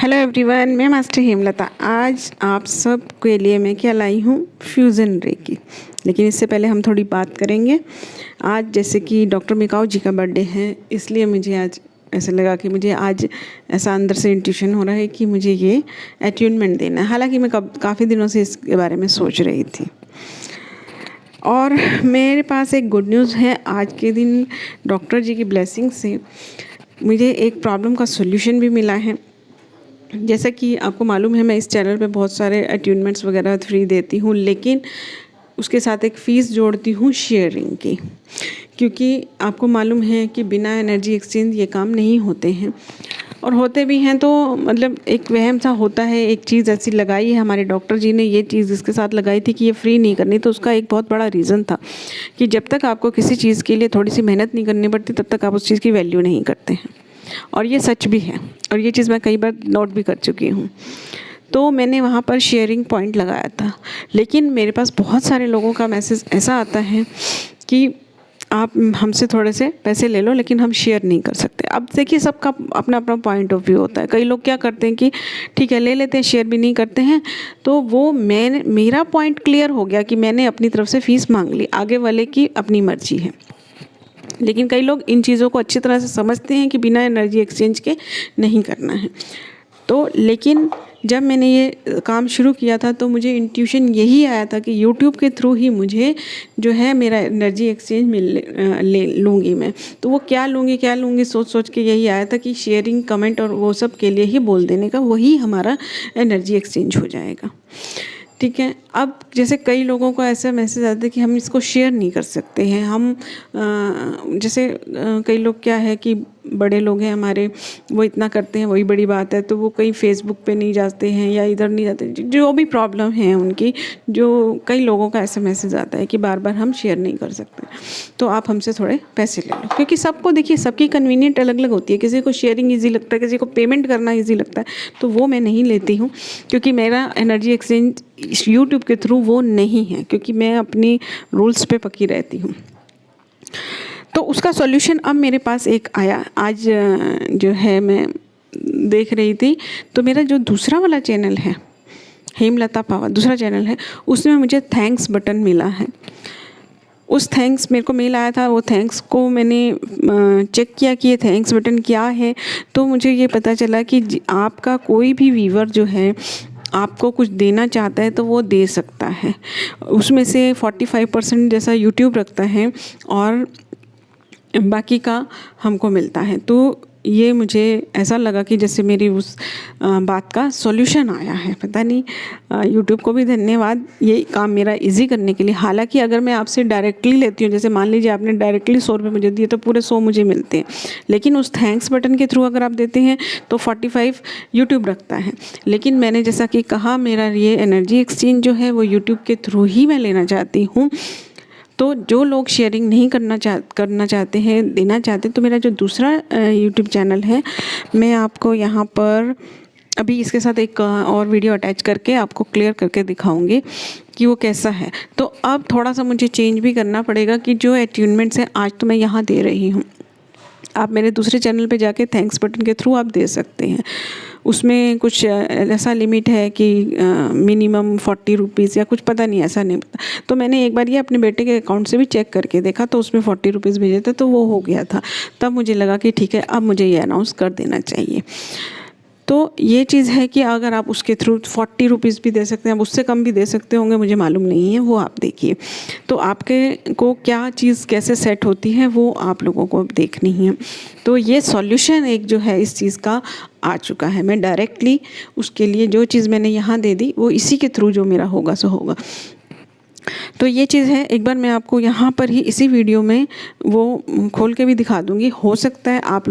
Hello everyone, मैं master Hemlata. आज आप सब के लिए मैं क्या लाई हूँ, फ्यूज़न रेकी। लेकिन इससे पहले हम थोड़ी बात करेंगे। आज जैसे कि डॉक्टर मिकाओ जी का बर्थडे है, इसलिए मुझे आज ऐसा लगा कि मुझे आज ऐसा अंदर से इंट्यूशन हो रहा है कि मुझे ये अट्यूनमेंट देना है। हालांकि मैं काफ़ी दिनों से इसके बारे में सोच रही थी। और मेरे पास एक गुड न्यूज़ है। आज के दिन डॉक्टर जी की ब्लेसिंग से मुझे एक प्रॉब्लम का सोल्यूशन भी मिला है। जैसा कि आपको मालूम है, मैं इस चैनल पे बहुत सारे अट्यूनमेंट्स वगैरह फ्री देती हूँ, लेकिन उसके साथ एक फ़ीस जोड़ती हूँ शेयरिंग की, क्योंकि आपको मालूम है कि बिना एनर्जी एक्सचेंज ये काम नहीं होते हैं। और होते भी हैं तो मतलब एक वहम सा होता है। एक चीज़ ऐसी लगाई है हमारे डॉक्टर जी ने, ये चीज़ इसके साथ लगाई थी कि ये फ्री नहीं करनी। तो उसका एक बहुत बड़ा रीज़न था कि जब तक आपको किसी चीज़ के लिए थोड़ी सी मेहनत नहीं करनी पड़ती, तब तक आप उस चीज़ की वैल्यू नहीं करते हैं। और ये सच भी है, और ये चीज़ मैं कई बार नोट भी कर चुकी हूँ। तो मैंने वहाँ पर शेयरिंग पॉइंट लगाया था, लेकिन मेरे पास बहुत सारे लोगों का मैसेज ऐसा आता है कि आप हमसे थोड़े से पैसे ले लो, लेकिन हम शेयर नहीं कर सकते। अब देखिए, सबका अपना अपना पॉइंट ऑफ व्यू होता है। कई लोग क्या करते हैं कि ठीक है, ले लेते हैं, शेयर भी नहीं करते हैं। तो वो मेरा पॉइंट क्लियर हो गया कि मैंने अपनी तरफ से फ़ीस मांग ली, आगे वाले की अपनी मर्जी है। लेकिन कई लोग इन चीज़ों को अच्छी तरह से समझते हैं कि बिना एनर्जी एक्सचेंज के नहीं करना है। तो लेकिन जब मैंने ये काम शुरू किया था, तो मुझे इंट्यूशन यही आया था कि यूट्यूब के थ्रू ही मुझे जो है मेरा एनर्जी एक्सचेंज ले लूँगी मैं। तो वो क्या लूँगी सोच सोच के यही आया था कि शेयरिंग, कमेंट और वो सब के लिए ही बोल देने का, वही हमारा एनर्जी एक्सचेंज हो जाएगा। ठीक है। अब जैसे कई लोगों को ऐसा मैसेज आता है कि हम इसको शेयर नहीं कर सकते हैं। हम जैसे कई लोग क्या है कि बड़े लोग हैं हमारे, वो इतना करते हैं, वही बड़ी बात है। तो वो कहीं फेसबुक पे नहीं जाते हैं या इधर नहीं जाते, जो भी प्रॉब्लम है उनकी, जो कई लोगों का ऐसा मैसेज आता है कि बार बार हम शेयर नहीं कर सकते, तो आप हमसे थोड़े पैसे ले लो। क्योंकि सबको देखिए, सबकी कन्वीनियंट अलग अलग होती है। किसी को शेयरिंग ईजी लगता है, किसी को पेमेंट करना ईजी लगता है। तो वो मैं नहीं लेती हूँ, क्योंकि मेरा एनर्जी एक्सचेंज यूट्यूब के थ्रू वो नहीं है, क्योंकि मैं अपनी रूल्स पे पक्की रहती हूँ। तो उसका सॉल्यूशन अब मेरे पास एक आया। आज जो है मैं देख रही थी, तो मेरा जो दूसरा वाला चैनल है, हेमलता पावर दूसरा चैनल है, उसमें मुझे थैंक्स बटन मिला है। उस थैंक्स मेरे को मेल आया था, वो थैंक्स को मैंने चेक किया कि ये थैंक्स बटन क्या है। तो मुझे ये पता चला कि आपका कोई भी व्यूअर जो है आपको कुछ देना चाहता है तो वो दे सकता है। उसमें से 45% जैसा यूट्यूब रखता है और बाकी का हमको मिलता है। तो ये मुझे ऐसा लगा कि जैसे मेरी उस बात का सॉल्यूशन आया है। पता नहीं, यूट्यूब को भी धन्यवाद ये काम मेरा इजी करने के लिए। हालांकि अगर मैं आपसे डायरेक्टली लेती हूँ, जैसे मान लीजिए आपने डायरेक्टली 100 रुपये मुझे दिए, तो पूरे 100 मुझे मिलते हैं। लेकिन उस थैंक्स बटन के थ्रू अगर आप देते हैं तो 45 यूट्यूब रखता है। लेकिन मैंने जैसा कि कहा, मेरा ये एनर्जी एक्सचेंज जो है वो यूट्यूब के थ्रू ही मैं लेना चाहती हूँ। तो जो लोग शेयरिंग नहीं करना चाहते हैं, देना चाहते हैं, तो मेरा जो दूसरा यूट्यूब चैनल है, मैं आपको यहाँ पर अभी इसके साथ एक और वीडियो अटैच करके आपको क्लियर करके दिखाऊंगी कि वो कैसा है। तो अब थोड़ा सा मुझे चेंज भी करना पड़ेगा कि जो अट्यूनमेंट्स हैं आज तो मैं यहाँ दे रही हूँ, आप मेरे दूसरे चैनल पे जाके थैंक्स बटन के थ्रू आप दे सकते हैं। उसमें कुछ ऐसा लिमिट है कि मिनिमम 40 रुपीज़ या कुछ, पता नहीं, ऐसा नहीं पता। तो मैंने एक बार ये अपने बेटे के अकाउंट से भी चेक करके देखा, तो उसमें 40 रुपीज़ भेजे थे, तो वो हो गया था। तब मुझे लगा कि ठीक है, अब मुझे ये अनाउंस कर देना चाहिए। तो ये चीज़ है कि अगर आप उसके थ्रू 40 रुपीज़ भी दे सकते हैं, आप उससे कम भी दे सकते होंगे, मुझे मालूम नहीं है, वो आप देखिए। तो आपके को क्या चीज़ कैसे सेट होती है वो आप लोगों को देखनी है। तो ये सॉल्यूशन एक जो है इस चीज़ का आ चुका है। मैं डायरेक्टली उसके लिए जो चीज़ मैंने यहाँ दे दी, वो इसी के थ्रू जो मेरा होगा सो होगा। तो ये चीज़ है, एक बार मैं आपको यहाँ पर ही इसी वीडियो में वो खोल के भी दिखा दूँगी। हो सकता है आप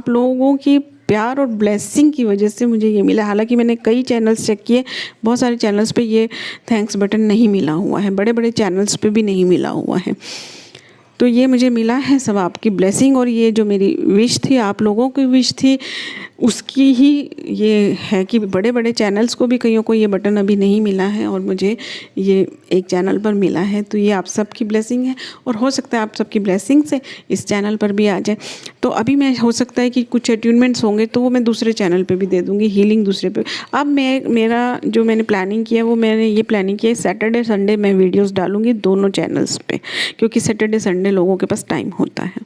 लोगों की प्यार और ब्लेसिंग की वजह से मुझे ये मिला। हालांकि मैंने कई चैनल्स चेक किए, बहुत सारे चैनल्स पे ये थैंक्स बटन नहीं मिला हुआ है, बड़े बड़े चैनल्स पे भी नहीं मिला हुआ है। तो ये मुझे मिला है सब आपकी ब्लेसिंग, और ये जो मेरी विश थी, आप लोगों की विश थी, उसकी ही ये है कि बड़े बड़े चैनल्स को भी कईयों को ये बटन अभी नहीं मिला है और मुझे ये एक चैनल पर मिला है। तो ये आप सबकी ब्लेसिंग है और हो सकता है आप सबकी ब्लेसिंग से इस चैनल पर भी आ जाए। तो अभी मैं हो सकता है कि कुछ अट्यूनमेंट्स होंगे तो वो मैं दूसरे चैनल पे भी दे दूँगी, हीलिंग दूसरे पे। अब मेरा जो मैंने प्लानिंग किया वो मैंने ये प्लानिंग किया है सैटरडे संडे मैं वीडियोज़ डालूँगी दोनों चैनल्स पे, क्योंकि सैटरडे संडे लोगों के पास टाइम होता है।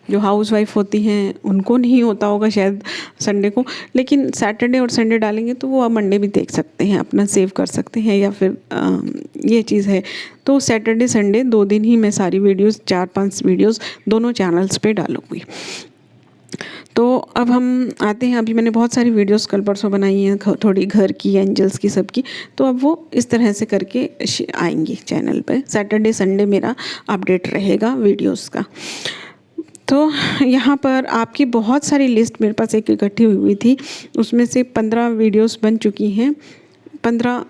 जो हाउसवाइफ होती हैं उनको नहीं होता होगा शायद संडे को, लेकिन सैटरडे और संडे डालेंगे तो वो आप मंडे भी देख सकते हैं, अपना सेव कर सकते हैं, या फिर ये चीज़ है। तो सैटरडे संडे 2 दिन ही मैं सारी वीडियोस 4-5 वीडियोस दोनों चैनल्स पे डालूँगी। तो अब हम आते हैं, अभी मैंने बहुत सारी वीडियोस कल परसों बनाई हैं, थोड़ी घर की, एंजल्स की, सबकी। तो अब वो इस तरह से करके आएंगी चैनल पे। सैटरडे संडे मेरा अपडेट रहेगा वीडियोस का। तो यहाँ पर आपकी बहुत सारी लिस्ट मेरे पास एक इकट्ठी हुई थी, उसमें से 15 वीडियोस बन चुकी हैं, 15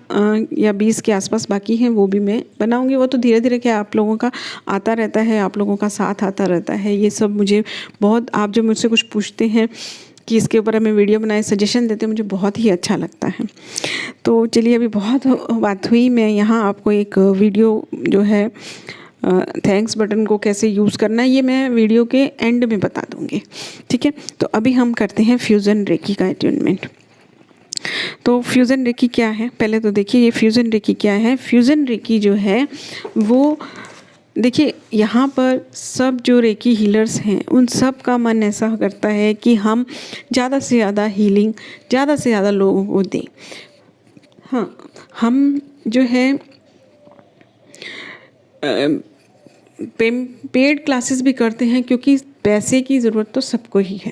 या 20 के आसपास बाकी हैं, वो भी मैं बनाऊंगी। वो तो धीरे धीरे क्या आप लोगों का आता रहता है, आप लोगों का साथ आता रहता है। ये सब मुझे बहुत, आप जब मुझसे कुछ पूछते हैं कि इसके ऊपर हमें वीडियो बनाए, सजेशन देते हैं, मुझे बहुत ही अच्छा लगता है। तो चलिए, अभी बहुत बात हुई, मैं यहाँ आपको एक वीडियो जो है थैंक्स बटन को कैसे यूज़ करना है ये मैं वीडियो के एंड में बता दूँगी, ठीक है। तो अभी हम करते हैं फ्यूज़न रेकी का अट्यूनमेंट। तो फ्यूज़न रेकी क्या है, पहले तो देखिए ये फ्यूज़न रेकी क्या है। फ्यूज़न रेकी जो है वो देखिए, यहाँ पर सब जो रेकी हीलर्स हैं उन सब का मन ऐसा करता है कि हम ज़्यादा से ज़्यादा हीलिंग ज़्यादा से ज़्यादा लोगों को दें। हाँ, हम जो है पेड क्लासेस भी करते हैं, क्योंकि पैसे की ज़रूरत तो सबको ही है,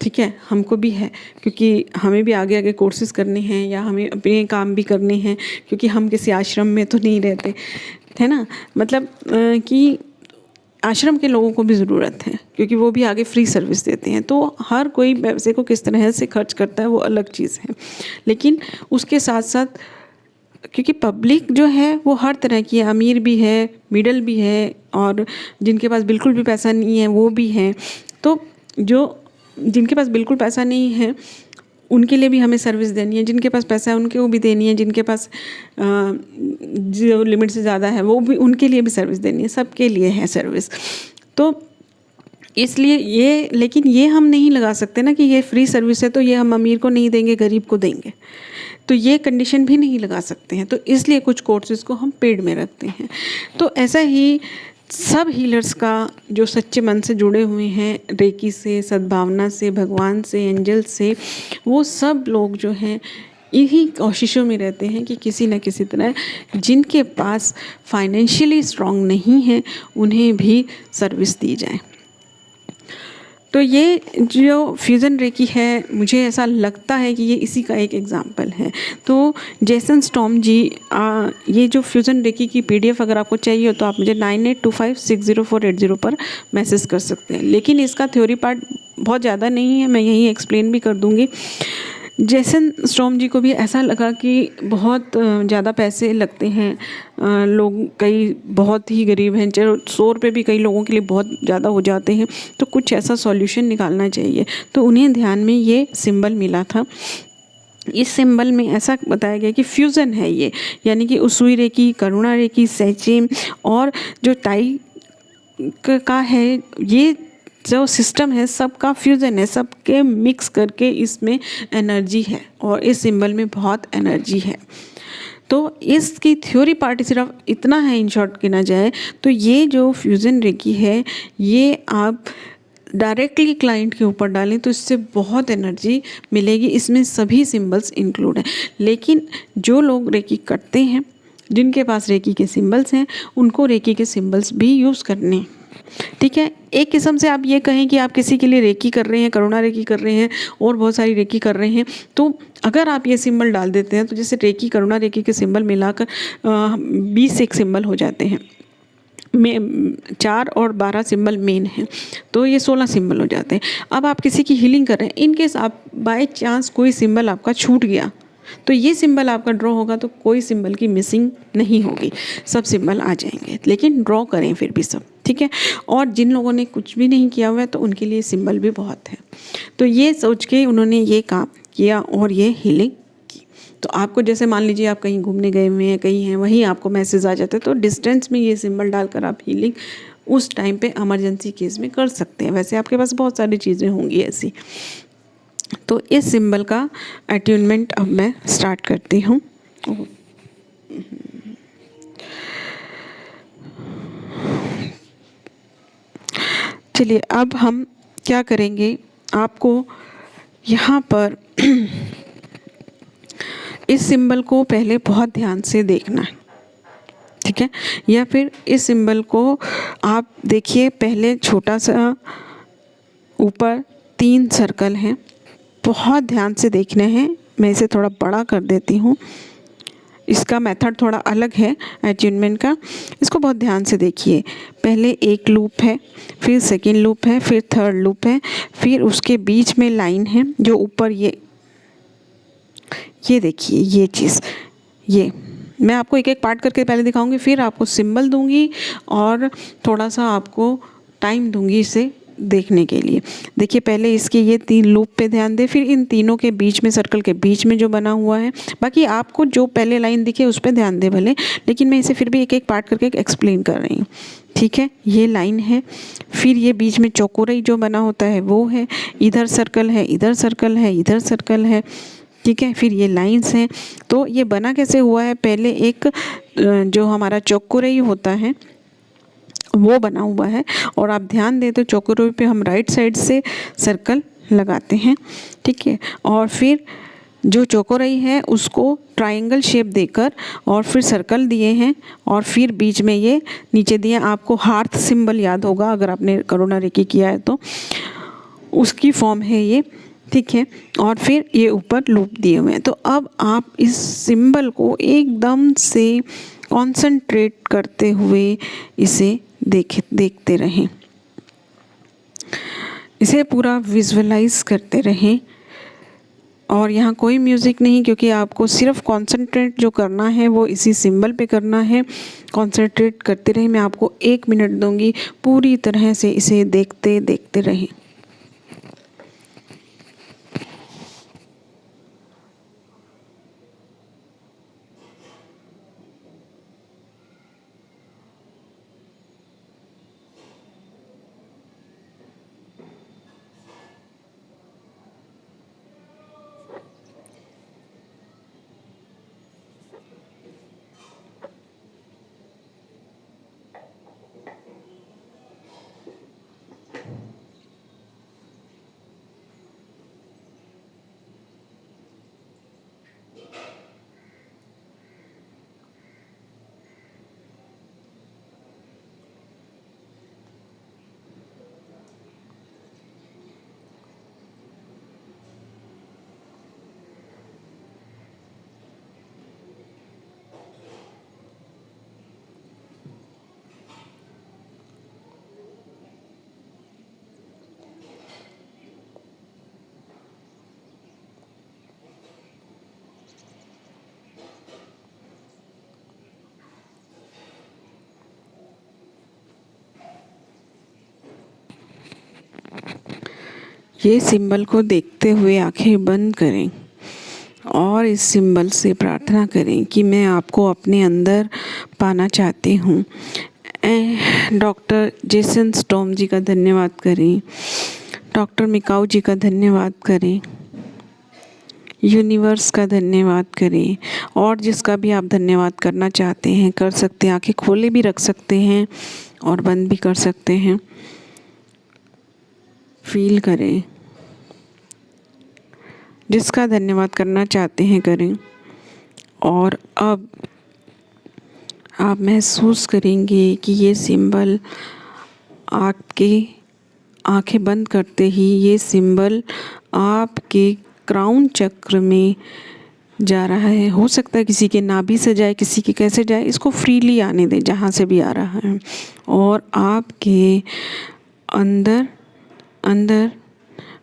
ठीक है, हमको भी है, क्योंकि हमें भी आगे आगे कोर्सेज़ करने हैं या हमें अपने काम भी करने हैं, क्योंकि हम किसी आश्रम में तो नहीं रहते, है ना। मतलब कि आश्रम के लोगों को भी ज़रूरत है, क्योंकि वो भी आगे फ्री सर्विस देते हैं। तो हर कोई पैसे को किस तरह से खर्च करता है वो अलग चीज़ है, लेकिन उसके साथ साथ क्योंकि पब्लिक जो है वो हर तरह की है, अमीर भी है, मिडिल भी है, और जिनके पास बिल्कुल भी पैसा नहीं है वो भी हैं। तो जो जिनके पास बिल्कुल पैसा नहीं है उनके लिए भी हमें सर्विस देनी है, जिनके पास पैसा है उनको भी देनी है, जिनके पास जो लिमिट से ज़्यादा है वो भी, उनके लिए भी सर्विस देनी है, सबके लिए है सर्विस। तो इसलिए ये, लेकिन ये हम नहीं लगा सकते ना कि ये फ्री सर्विस है तो ये हम अमीर को नहीं देंगे, गरीब को देंगे, तो ये कंडीशन भी नहीं लगा सकते हैं। तो इसलिए कुछ कोर्सेज़ को हम पेड में रखते हैं। तो ऐसा ही सब हीलर्स का जो सच्चे मन से जुड़े हुए हैं रेकी से, सद्भावना से, भगवान से, एंजल से, वो सब लोग जो हैं इन्हीं कोशिशों में रहते हैं कि किसी न किसी तरह जिनके पास फाइनेंशियली स्ट्रॉन्ग नहीं है उन्हें भी सर्विस दी जाए। तो ये जो फ्यूज़न रेकी है, मुझे ऐसा लगता है कि ये इसी का एक एग्जांपल है। तो जेसन स्टॉर्म जी, ये जो फ्यूज़न रेकी की PDF अगर आपको चाहिए हो तो आप मुझे 98256048 पर मैसेज कर सकते हैं। लेकिन इसका थ्योरी पार्ट बहुत ज़्यादा नहीं है, मैं यहीं एक्सप्लेन भी कर दूँगी। जेसन स्टॉर्म जी को भी ऐसा लगा कि बहुत ज़्यादा पैसे लगते हैं, लोग कई बहुत ही गरीब हैं, चलो 100 रुपये भी कई लोगों के लिए बहुत ज़्यादा हो जाते हैं, तो कुछ ऐसा सॉल्यूशन निकालना चाहिए। तो उन्हें ध्यान में ये सिंबल मिला था। इस सिंबल में ऐसा बताया गया कि फ्यूज़न है ये, यानी कि उसूई रेकी, करुणा रेकी, सैचेम और जो ताई का है, ये जो सिस्टम है सबका फ्यूज़न है, सबके मिक्स करके इसमें एनर्जी है और इस सिंबल में बहुत एनर्जी है। तो इसकी थ्योरी पार्ट सिर्फ इतना है, इन शॉर्ट गिना जाए तो ये जो फ्यूज़न रेकी है ये आप डायरेक्टली क्लाइंट के ऊपर डालें तो इससे बहुत एनर्जी मिलेगी। इसमें सभी सिंबल्स इंक्लूड हैं, लेकिन जो लोग रेकी करते हैं, जिनके पास रेकी के सिंबल्स हैं, उनको रेकी के सिंबल्स भी यूज़ करने, ठीक है। एक किस्म से आप ये कहें कि आप किसी के लिए रेकी कर रहे हैं, करुणा रेकी कर रहे हैं और बहुत सारी रेकी कर रहे हैं, तो अगर आप ये सिंबल डाल देते हैं तो जैसे रेकी, करुणा रेकी के सिंबल मिलाकर 20 एक सिंबल हो जाते हैं, में 4 और 12 सिंबल मेन हैं, तो ये 16 सिंबल हो जाते हैं। अब आप किसी की हीलिंग कर रहे हैं, इन केस आप बाय चांस कोई सिंबल आपका छूट गया तो ये सिंबल आपका ड्रॉ होगा तो कोई सिंबल की मिसिंग नहीं होगी, सब सिंबल आ जाएंगे, लेकिन ड्रॉ करें फिर भी सब, ठीक है। और जिन लोगों ने कुछ भी नहीं किया हुआ है तो उनके लिए सिंबल भी बहुत है। तो ये सोच के उन्होंने ये काम किया और ये हीलिंग की। तो आपको जैसे मान लीजिए आप कहीं घूमने गए हुए हैं, कहीं हैं, वहीं आपको मैसेज आ जाता है, तो डिस्टेंस में ये सिंबल डालकर आप हीलिंग उस टाइम पे इमरजेंसी केस में कर सकते हैं। वैसे आपके पास बहुत सारी चीज़ें होंगी ऐसी। तो इस सिंबल का अट्यूनमेंट अब मैं स्टार्ट करती हूँ। चलिए अब हम क्या करेंगे, आपको यहाँ पर इस सिंबल को पहले बहुत ध्यान से देखना है, ठीक है। या फिर इस सिंबल को आप देखिए, पहले छोटा सा ऊपर 3 सर्कल हैं, बहुत ध्यान से देखने हैं। मैं इसे थोड़ा बड़ा कर देती हूँ, इसका मेथड थोड़ा अलग है अट्यूनमेंट का, इसको बहुत ध्यान से देखिए। पहले एक लूप है, फिर सेकंड लूप है, फिर थर्ड लूप है, फिर उसके बीच में लाइन है जो ऊपर ये देखिए ये चीज़, ये मैं आपको एक एक पार्ट करके पहले दिखाऊंगी, फिर आपको सिंबल दूंगी और थोड़ा सा आपको टाइम दूंगी इसे देखने के लिए। देखिए पहले इसके ये 3 लूप पे ध्यान दें, फिर इन तीनों के बीच में, सर्कल के बीच में जो बना हुआ है, बाकी आपको जो पहले लाइन दिखे उस पर ध्यान दें भले, लेकिन मैं इसे फिर भी एक एक पार्ट करके एक्सप्लेन कर रही हूँ, ठीक है। ये लाइन है, फिर ये बीच में चौकोरई जो बना होता है वो है, इधर सर्कल है, इधर सर्कल है, इधर सर्कल है, ठीक है। फिर ये लाइंस हैं। तो ये बना कैसे हुआ है, पहले एक जो हमारा चौकोरई होता है वो बना हुआ है, और आप ध्यान दें तो चौकोरई पे हम राइट साइड से सर्कल लगाते हैं, ठीक है। और फिर जो चौकोरई है उसको ट्रायंगल शेप देकर और फिर सर्कल दिए हैं, और फिर बीच में ये नीचे दिए। आपको हार्ट सिंबल याद होगा अगर आपने करुणा रेकी किया है तो, उसकी फॉर्म है ये, ठीक है। और फिर ये ऊपर लूप दिए हुए हैं। तो अब आप इस सिंबल को एकदम से कंसंट्रेट करते हुए इसे देखते रहें, इसे पूरा विजुअलाइज करते रहें। और यहाँ कोई म्यूज़िक नहीं, क्योंकि आपको सिर्फ कंसंट्रेट जो करना है वो इसी सिंबल पे करना है। कंसंट्रेट करते रहें। मैं आपको 1 मिनट दूंगी, पूरी तरह से इसे देखते रहें। ये सिंबल को देखते हुए आंखें बंद करें और इस सिंबल से प्रार्थना करें कि मैं आपको अपने अंदर पाना चाहती हूँ। डॉक्टर जेसन स्टॉर्म जी का धन्यवाद करें, डॉक्टर मिकाऊ जी का धन्यवाद करें, यूनिवर्स का धन्यवाद करें, और जिसका भी आप धन्यवाद करना चाहते हैं कर सकते हैं। आंखें खोले भी रख सकते हैं और बंद भी कर सकते हैं। फील करें, जिसका धन्यवाद करना चाहते हैं करें। और अब आप महसूस करेंगे कि ये सिंबल आपके आंखें बंद करते ही ये सिंबल आपके क्राउन चक्र में जा रहा है। हो सकता है किसी के नाभि से जाए, किसी के कैसे जाए, इसको फ्रीली आने दें जहाँ से भी आ रहा है, और आपके अंदर अंदर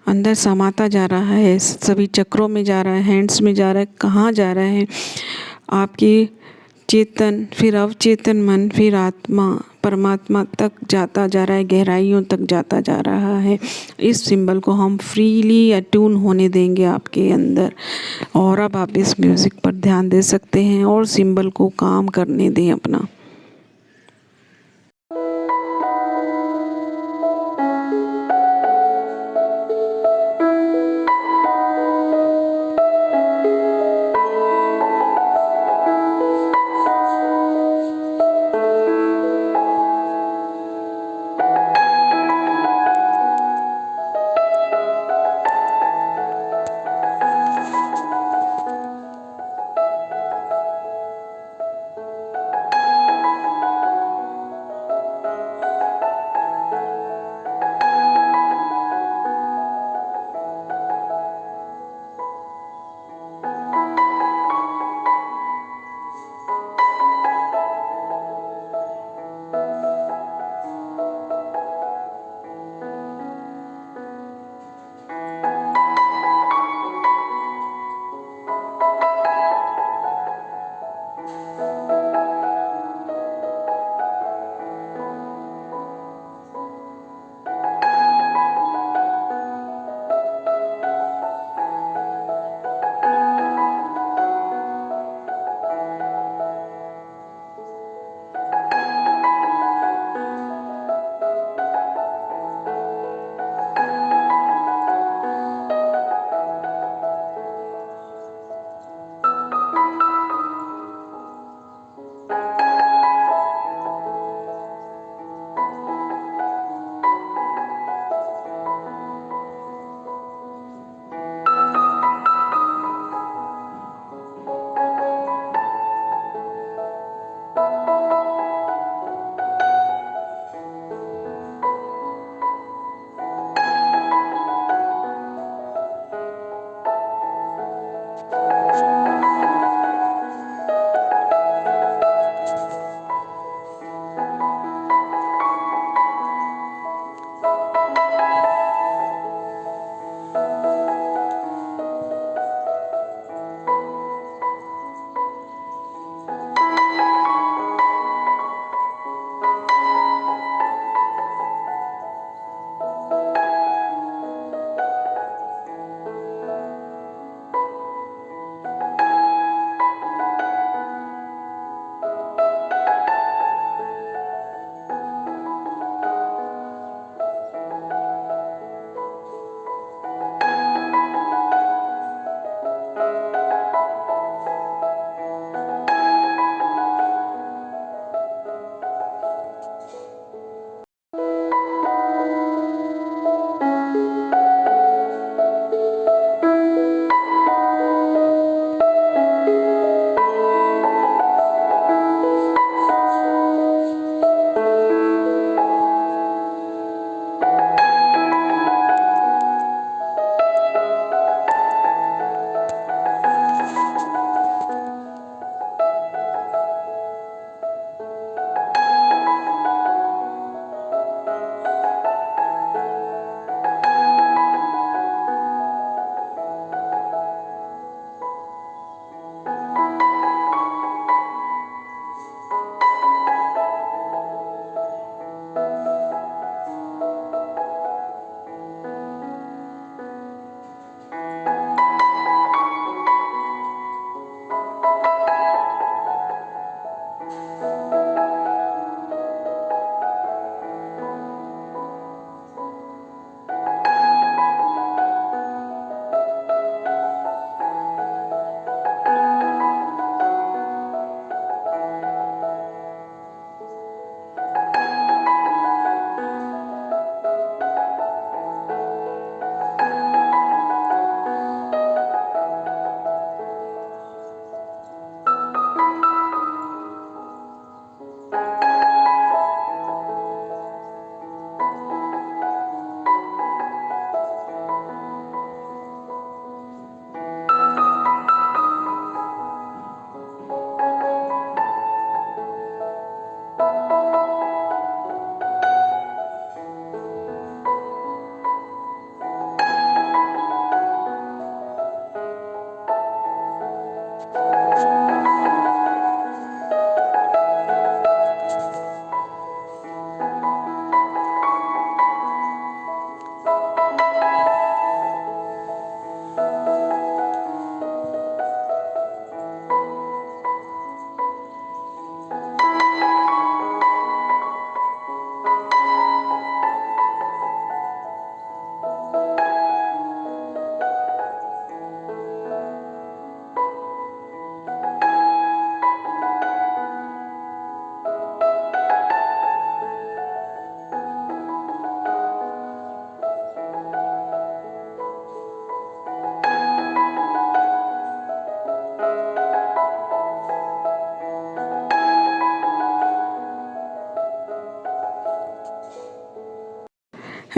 अंदर समाता जा रहा है, सभी चक्रों में जा रहा है, हैंड्स में जा रहा है, कहाँ जा रहा है, आपके चेतन, फिर अवचेतन मन, फिर आत्मा, परमात्मा तक जाता जा रहा है, गहराइयों तक जाता जा रहा है। इस सिंबल को हम फ्रीली अट्यून होने देंगे आपके अंदर, और अब आप इस म्यूज़िक पर ध्यान दे सकते हैं और सिंबल को काम करने दें अपना।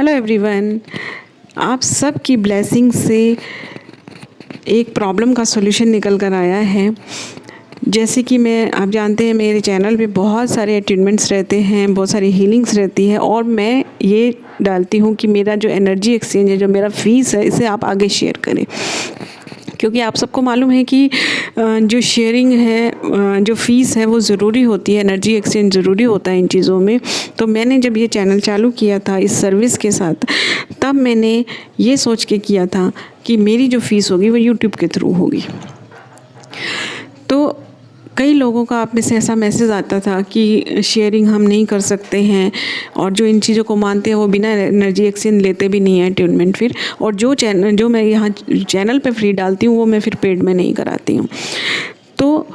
हेलो एवरीवन, आप सब की ब्लेसिंग से एक प्रॉब्लम का सॉल्यूशन निकल कर आया है। जैसे कि आप जानते हैं मेरे चैनल पे बहुत सारे अटेनमेंट्स रहते हैं, बहुत सारी हीलिंग्स रहती है और मैं ये डालती हूँ कि मेरा जो एनर्जी एक्सचेंज है, जो मेरा फीस है, इसे आप आगे शेयर करें। क्योंकि आप सबको मालूम है कि जो शेयरिंग है, जो फ़ीस है वो ज़रूरी होती है, एनर्जी एक्सचेंज ज़रूरी होता है इन चीज़ों में। तो मैंने जब ये चैनल चालू किया था इस सर्विस के साथ, तब मैंने ये सोच के किया था कि मेरी जो फ़ीस होगी वो यूट्यूब के थ्रू होगी। तो कई लोगों का आप में से ऐसा मैसेज आता था कि शेयरिंग हम नहीं कर सकते हैं, और जो इन चीज़ों को मानते हैं वो बिना एनर्जी एक्सचेंज लेते भी नहीं है अटेनमेंट फिर। और जो मैं यहाँ चैनल पे फ्री डालती हूँ वो मैं फिर पेड में नहीं कराती हूँ। तो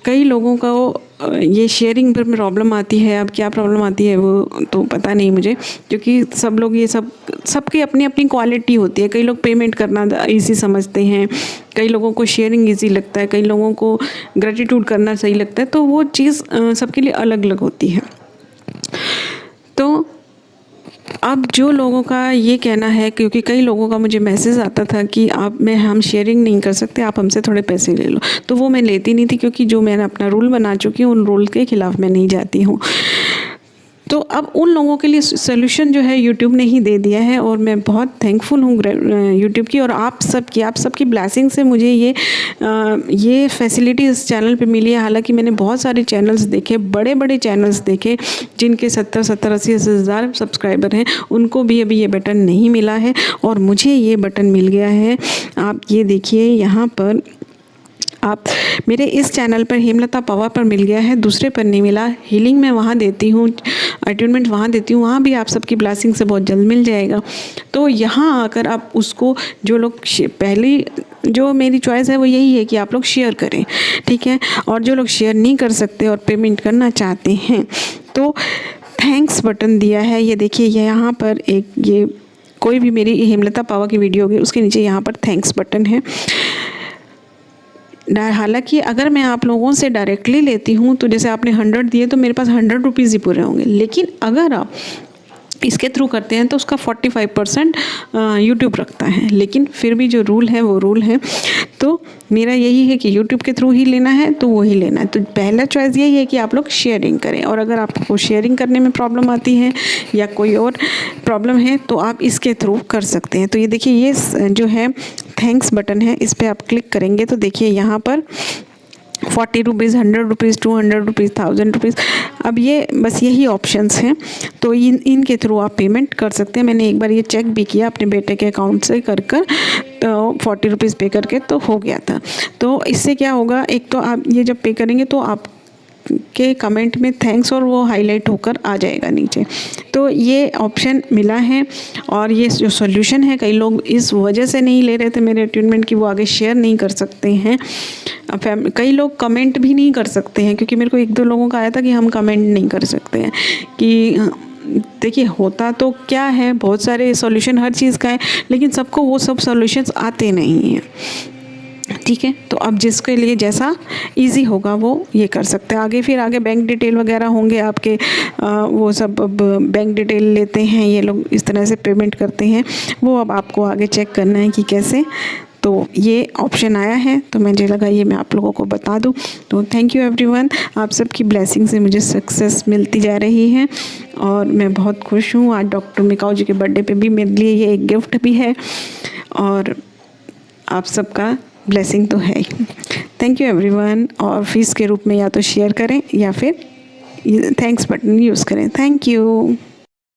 कई लोगों को ये शेयरिंग पर प्रॉब्लम आती है। अब क्या प्रॉब्लम आती है वो तो पता नहीं मुझे, क्योंकि सब लोग ये सबकी अपनी अपनी क्वालिटी होती है। कई लोग पेमेंट करना इजी समझते हैं, कई लोगों को शेयरिंग इजी लगता है, कई लोगों को ग्रेटिट्यूड करना सही लगता है। तो वो चीज़ सबके लिए अलग अलग होती है। तो अब जो लोगों का ये कहना है, क्योंकि कई लोगों का मुझे मैसेज आता था कि हम शेयरिंग नहीं कर सकते, आप हमसे थोड़े पैसे ले लो, तो वो मैं लेती नहीं थी, क्योंकि जो मैंने अपना रूल बना चुकी हूँ उन रूल के ख़िलाफ़ मैं नहीं जाती हूँ। तो अब उन लोगों के लिए सोल्यूशन जो है यूट्यूब ने ही दे दिया है, और मैं बहुत थैंकफुल हूँ यूट्यूब की और आप सबकी ब्लेसिंग से मुझे ये फैसिलिटी इस चैनल पे मिली है। हालांकि मैंने बहुत सारे चैनल्स देखे, बड़े बड़े चैनल्स देखे जिनके 70-70, 80-80 हज़ार सब्सक्राइबर हैं, उनको भी अभी ये बटन नहीं मिला है और मुझे ये बटन मिल गया है। आप ये देखिए यहाँ पर, आप मेरे इस चैनल पर हेमलता पावर पर मिल गया है, दूसरे पर नहीं मिला। हीलिंग मैं वहाँ देती हूँ, अटेनमेंट वहाँ देती हूँ, वहाँ भी आप सबकी ब्लेसिंग से बहुत जल्द मिल जाएगा। तो यहाँ आकर आप उसको, जो लोग पहली जो मेरी चॉइस है वो यही है कि आप लोग शेयर करें, ठीक है। और जो लोग शेयर नहीं कर सकते और पेमेंट करना चाहते हैं तो थैंक्स बटन दिया है, ये देखिए यहाँ पर ये कोई भी मेरी हेमलता पावर की वीडियो होगी उसके नीचे यहाँ पर थैंक्स बटन है। हालांकि अगर मैं आप लोगों से डायरेक्टली लेती हूँ तो जैसे आपने 100 दिए तो मेरे पास 100 रुपीज़ ही पूरे होंगे, लेकिन अगर आप इसके थ्रू करते हैं तो उसका 45% यूट्यूब रखता है। लेकिन फिर भी जो रूल है वो रूल है। तो मेरा यही है कि यूट्यूब के थ्रू ही लेना है तो वही लेना है। तो पहला चॉइस यही है कि आप लोग शेयरिंग करें, और अगर आपको शेयरिंग करने में प्रॉब्लम आती है या कोई और प्रॉब्लम है तो आप इसके थ्रू कर सकते हैं। तो ये देखिए, ये जो है थैंक्स बटन है, इस पर आप क्लिक करेंगे तो देखिए यहाँ पर 40 रुपीज़, 100 रुपीज़, 200 रुपीज़, 1000 रुपीज़, अब ये बस यही ऑप्शंस हैं। तो इनके थ्रू आप पेमेंट कर सकते हैं। मैंने एक बार ये चेक भी किया अपने बेटे के अकाउंट से कर तो 40 रुपीज़ पे करके तो हो गया था। तो इससे क्या होगा, एक तो आप ये जब पे करेंगे तो आप के कमेंट में थैंक्स और वो हाईलाइट होकर आ जाएगा नीचे। तो ये ऑप्शन मिला है, और ये जो सॉल्यूशन है, कई लोग इस वजह से नहीं ले रहे थे मेरे अटेनमेंट की वो आगे शेयर नहीं कर सकते हैं। कई लोग कमेंट भी नहीं कर सकते हैं, क्योंकि मेरे को 1-2 लोगों का आया था कि हम कमेंट नहीं कर सकते हैं। कि देखिए, होता तो क्या है, बहुत सारे सॉल्यूशन हर चीज़ का है, लेकिन सबको वो सब सॉल्यूशंस आते नहीं हैं, ठीक है। तो अब जिसके लिए जैसा इजी होगा वो ये कर सकते हैं। आगे बैंक डिटेल वगैरह होंगे आपके, वो सब अब बैंक डिटेल लेते हैं ये लोग, इस तरह से पेमेंट करते हैं, वो अब आपको आगे चेक करना है कि कैसे। तो ये ऑप्शन आया है तो मुझे लगा ये मैं आप लोगों को बता दूं। तो थैंक यू एवरीवन, आप सबकी ब्लेसिंग से मुझे सक्सेस मिलती जा रही है और मैं बहुत खुश हूँ। आज डॉक्टर मिकाओ जी के बर्थडे पे भी मेरे लिए ये एक गिफ्ट भी है, और आप सबका ब्लेसिंग तो है ही। थैंक यू एवरीवन, और फीस के रूप में या तो शेयर करें या फिर थैंक्स बटन यूज़ करें। Thank you.